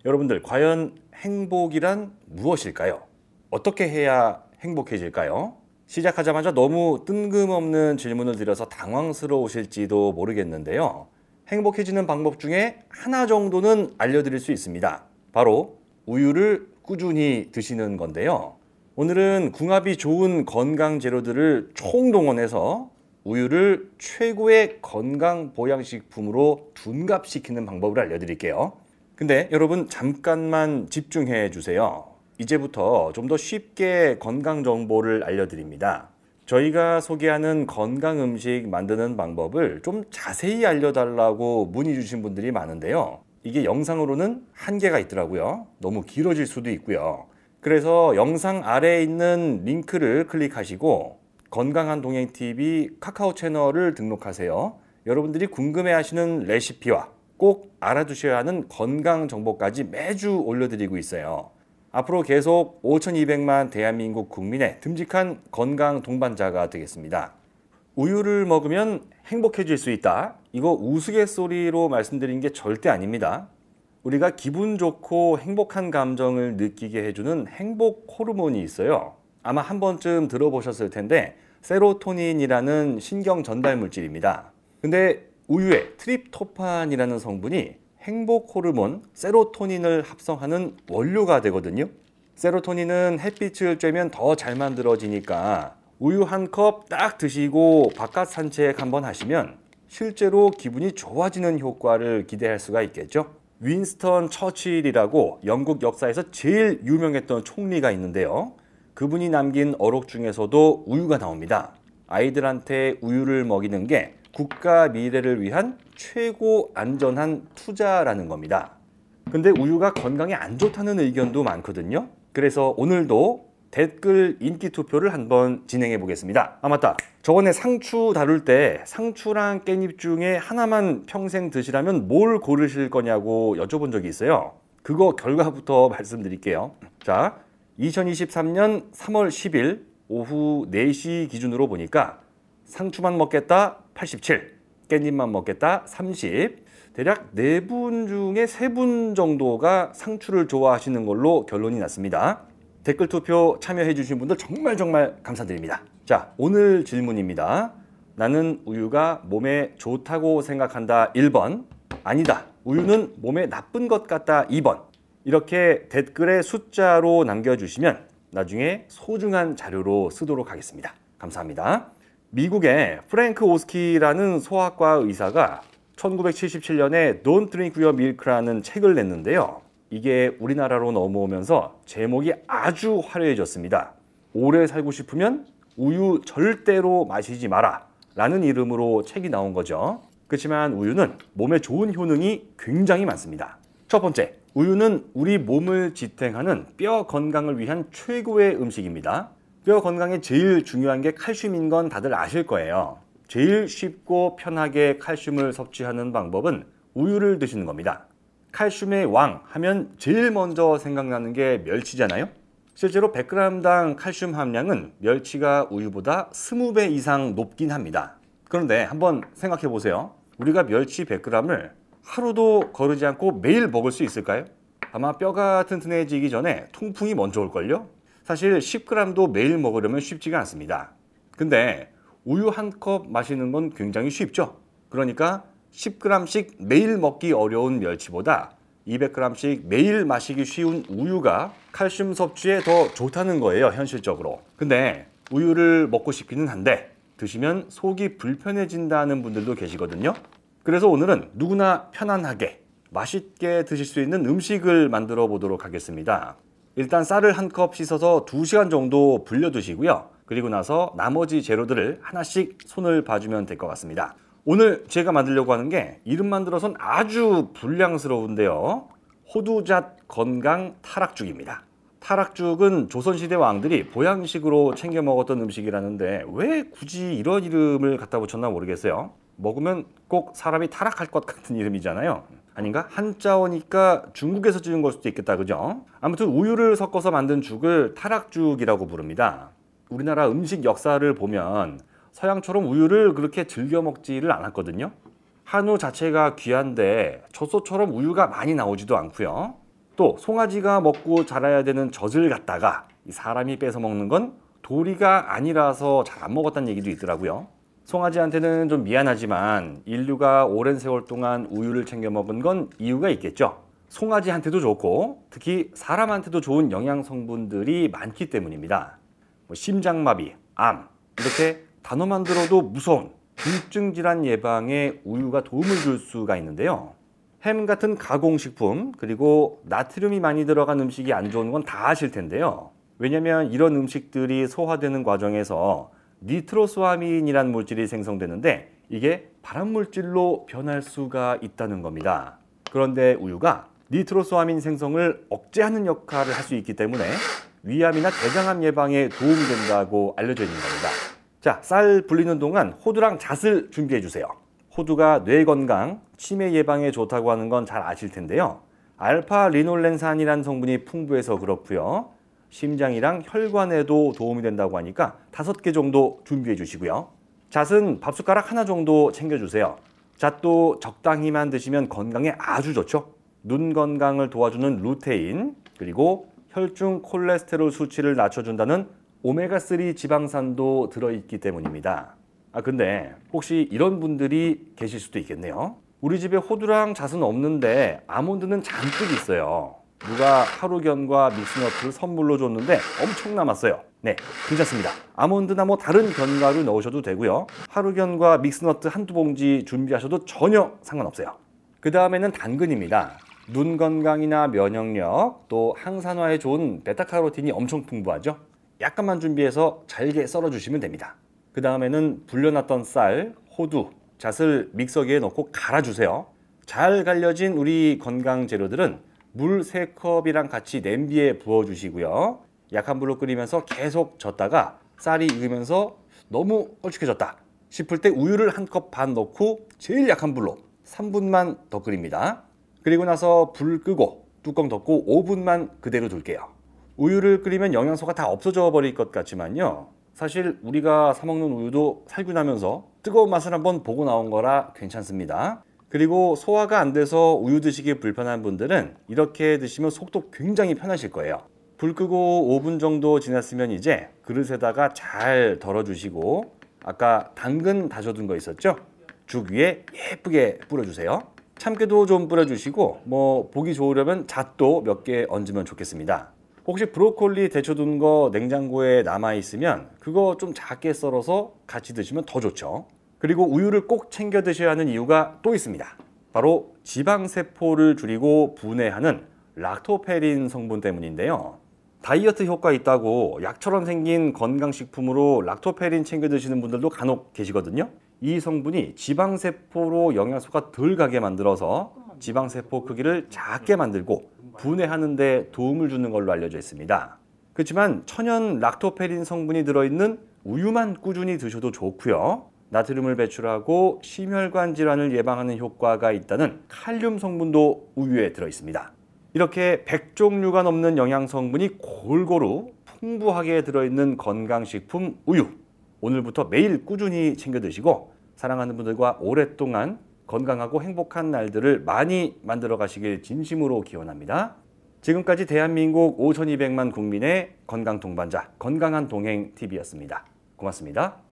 여러분들, 과연 행복이란 무엇일까요? 어떻게 해야 행복해질까요? 시작하자마자 너무 뜬금없는 질문을 드려서 당황스러우실지도 모르겠는데요. 행복해지는 방법 중에 하나 정도는 알려드릴 수 있습니다. 바로 우유를 꾸준히 드시는 건데요. 오늘은 궁합이 좋은 건강 재료들을 총동원해서 우유를 최고의 건강 보양식품으로 둔갑시키는 방법을 알려드릴게요. 근데 여러분, 잠깐만 집중해 주세요. 이제부터 좀 더 쉽게 건강 정보를 알려드립니다. 저희가 소개하는 건강 음식 만드는 방법을 좀 자세히 알려달라고 문의 주신 분들이 많은데요. 이게 영상으로는 한계가 있더라고요. 너무 길어질 수도 있고요. 그래서 영상 아래에 있는 링크를 클릭하시고 건강한 동행TV 카카오 채널을 등록하세요. 여러분들이 궁금해하시는 레시피와 꼭 알아두셔야 하는 건강 정보까지 매주 올려드리고 있어요. 앞으로 계속 5,200만 대한민국 국민의 듬직한 건강 동반자가 되겠습니다. 우유를 먹으면 행복해질 수 있다. 이거 우스갯소리로 말씀드린 게 절대 아닙니다. 우리가 기분 좋고 행복한 감정을 느끼게 해주는 행복 호르몬이 있어요. 아마 한 번쯤 들어보셨을 텐데 세로토닌이라는 신경 전달 물질입니다. 근데 우유에 트립토판이라는 성분이 행복 호르몬 세로토닌을 합성하는 원료가 되거든요. 세로토닌은 햇빛을 쬐면 더 잘 만들어지니까 우유 한 컵 딱 드시고 바깥 산책 한번 하시면 실제로 기분이 좋아지는 효과를 기대할 수가 있겠죠. 윈스턴 처칠이라고 영국 역사에서 제일 유명했던 총리가 있는데요. 그분이 남긴 어록 중에서도 우유가 나옵니다. 아이들한테 우유를 먹이는 게 국가 미래를 위한 최고 안전한 투자라는 겁니다. 근데 우유가 건강에 안 좋다는 의견도 많거든요. 그래서 오늘도 댓글 인기 투표를 한번 진행해 보겠습니다. 아, 맞다. 저번에 상추 다룰 때 상추랑 깻잎 중에 하나만 평생 드시라면 뭘 고르실 거냐고 여쭤본 적이 있어요. 그거 결과부터 말씀드릴게요. 자, 2023년 3월 10일 오후 4시 기준으로 보니까 상추만 먹겠다 87, 깻잎만 먹겠다 30, 대략 4분 중에 3분 정도가 상추를 좋아하시는 걸로 결론이 났습니다. 댓글 투표 참여해 주신 분들 정말 감사드립니다. 자, 오늘 질문입니다. 나는 우유가 몸에 좋다고 생각한다 1번, 아니다, 우유는 몸에 나쁜 것 같다 2번. 이렇게 댓글에 숫자로 남겨주시면 나중에 소중한 자료로 쓰도록 하겠습니다. 감사합니다. 미국의 프랭크 오스키라는 소아과 의사가 1977년에 Don't Drink Your Milk라는 책을 냈는데요. 이게 우리나라로 넘어오면서 제목이 아주 화려해졌습니다. 오래 살고 싶으면 우유 절대로 마시지 마라 라는 이름으로 책이 나온 거죠. 그렇지만 우유는 몸에 좋은 효능이 굉장히 많습니다. 첫 번째, 우유는 우리 몸을 지탱하는 뼈 건강을 위한 최고의 음식입니다. 뼈 건강에 제일 중요한 게 칼슘인 건 다들 아실 거예요. 제일 쉽고 편하게 칼슘을 섭취하는 방법은 우유를 드시는 겁니다. 칼슘의 왕 하면 제일 먼저 생각나는 게 멸치잖아요. 실제로 100g당 칼슘 함량은 멸치가 우유보다 20배 이상 높긴 합니다. 그런데 한번 생각해 보세요. 우리가 멸치 100g을 하루도 거르지 않고 매일 먹을 수 있을까요? 아마 뼈가 튼튼해지기 전에 통풍이 먼저 올걸요? 사실 10g도 매일 먹으려면 쉽지가 않습니다. 근데 우유 한 컵 마시는 건 굉장히 쉽죠? 그러니까 10g씩 매일 먹기 어려운 멸치보다 200g씩 매일 마시기 쉬운 우유가 칼슘 섭취에 더 좋다는 거예요, 현실적으로. 근데 우유를 먹고 싶기는 한데 드시면 속이 불편해진다는 분들도 계시거든요. 그래서 오늘은 누구나 편안하게 맛있게 드실 수 있는 음식을 만들어 보도록 하겠습니다. 일단 쌀을 한 컵 씻어서 2시간 정도 불려 두시고요. 그리고 나서 나머지 재료들을 하나씩 손을 봐주면 될 것 같습니다. 오늘 제가 만들려고 하는 게 이름만 들어선 아주 불량스러운데요. 호두잣 건강 타락죽입니다. 타락죽은 조선시대 왕들이 보양식으로 챙겨 먹었던 음식이라는데 왜 굳이 이런 이름을 갖다 붙였나 모르겠어요. 먹으면 꼭 사람이 타락할 것 같은 이름이잖아요. 아닌가? 한자어니까 중국에서 지은 걸 수도 있겠다, 그죠? 아무튼 우유를 섞어서 만든 죽을 타락죽이라고 부릅니다. 우리나라 음식 역사를 보면 서양처럼 우유를 그렇게 즐겨 먹지를 않았거든요. 한우 자체가 귀한데 젖소처럼 우유가 많이 나오지도 않고요. 또 송아지가 먹고 자라야 되는 젖을 갖다가 이 사람이 뺏어 먹는 건 도리가 아니라서 잘 안 먹었다는 얘기도 있더라고요. 송아지한테는 좀 미안하지만 인류가 오랜 세월 동안 우유를 챙겨 먹은 건 이유가 있겠죠. 송아지한테도 좋고 특히 사람한테도 좋은 영양 성분들이 많기 때문입니다. 심장마비, 암 이렇게 단어만 들어도 무서운 중증 질환 예방에 우유가 도움을 줄 수가 있는데요. 햄 같은 가공식품 그리고 나트륨이 많이 들어간 음식이 안 좋은 건 다 아실 텐데요. 왜냐하면 이런 음식들이 소화되는 과정에서 니트로소아민이라는 물질이 생성되는데 이게 발암물질로 변할 수가 있다는 겁니다. 그런데 우유가 니트로소아민 생성을 억제하는 역할을 할 수 있기 때문에 위암이나 대장암 예방에 도움이 된다고 알려져 있는 겁니다. 자, 쌀 불리는 동안 호두랑 잣을 준비해 주세요. 호두가 뇌 건강, 치매 예방에 좋다고 하는 건 잘 아실 텐데요. 알파 리놀렌산이라는 성분이 풍부해서 그렇고요. 심장이랑 혈관에도 도움이 된다고 하니까 5개 정도 준비해 주시고요. 잣은 밥숟가락 하나 정도 챙겨주세요. 잣도 적당히만 드시면 건강에 아주 좋죠. 눈 건강을 도와주는 루테인, 그리고 혈중 콜레스테롤 수치를 낮춰준다는 오메가3 지방산도 들어있기 때문입니다. 근데 혹시 이런 분들이 계실 수도 있겠네요. 우리 집에 호두랑 잣은 없는데 아몬드는 잔뜩 있어요. 누가 하루견과 믹스너트를 선물로 줬는데 엄청 남았어요. 네, 괜찮습니다. 아몬드나 다른 견과류 넣으셔도 되고요. 하루견과 믹스너트 한두 봉지 준비하셔도 전혀 상관없어요. 그 다음에는 당근입니다. 눈 건강이나 면역력, 또 항산화에 좋은 베타카로틴이 엄청 풍부하죠. 약간만 준비해서 잘게 썰어주시면 됩니다. 그 다음에는 불려놨던 쌀, 호두, 잣을 믹서기에 넣고 갈아주세요. 잘 갈려진 우리 건강 재료들은 물 3컵이랑 같이 냄비에 부어주시고요. 약한 불로 끓이면서 계속 젓다가 쌀이 익으면서 너무 걸쭉해졌다 싶을 때 우유를 1컵 반 넣고 제일 약한 불로 3분만 더 끓입니다. 그리고 나서 불 끄고 뚜껑 덮고 5분만 그대로 둘게요. 우유를 끓이면 영양소가 다 없어져 버릴 것 같지만요. 사실 우리가 사 먹는 우유도 살균하면서 뜨거운 맛을 한번 보고 나온 거라 괜찮습니다. 그리고 소화가 안 돼서 우유 드시기 불편한 분들은 이렇게 드시면 속도 굉장히 편하실 거예요. 불 끄고 5분 정도 지났으면 이제 그릇에다가 잘 덜어주시고 아까 당근 다져둔 거 있었죠? 죽 위에 예쁘게 뿌려주세요. 참깨도 좀 뿌려주시고 보기 좋으려면 잣도 몇 개 얹으면 좋겠습니다. 혹시 브로콜리 데쳐둔 거 냉장고에 남아있으면 그거 좀 작게 썰어서 같이 드시면 더 좋죠. 그리고 우유를 꼭 챙겨 드셔야 하는 이유가 또 있습니다. 바로 지방세포를 줄이고 분해하는 락토페린 성분 때문인데요. 다이어트 효과 있다고 약처럼 생긴 건강식품으로 락토페린 챙겨 드시는 분들도 간혹 계시거든요. 이 성분이 지방세포로 영양소가 덜 가게 만들어서 지방세포 크기를 작게 만들고 분해하는 데 도움을 주는 걸로 알려져 있습니다. 그렇지만 천연 락토페린 성분이 들어있는 우유만 꾸준히 드셔도 좋고요. 나트륨을 배출하고 심혈관 질환을 예방하는 효과가 있다는 칼륨 성분도 우유에 들어있습니다. 이렇게 100종류가 넘는 영양 성분이 골고루 풍부하게 들어있는 건강식품 우유. 오늘부터 매일 꾸준히 챙겨 드시고 사랑하는 분들과 오랫동안 건강하고 행복한 날들을 많이 만들어 가시길 진심으로 기원합니다. 지금까지 대한민국 5200만 국민의 건강 동반자 건강한 동행 TV였습니다. 고맙습니다.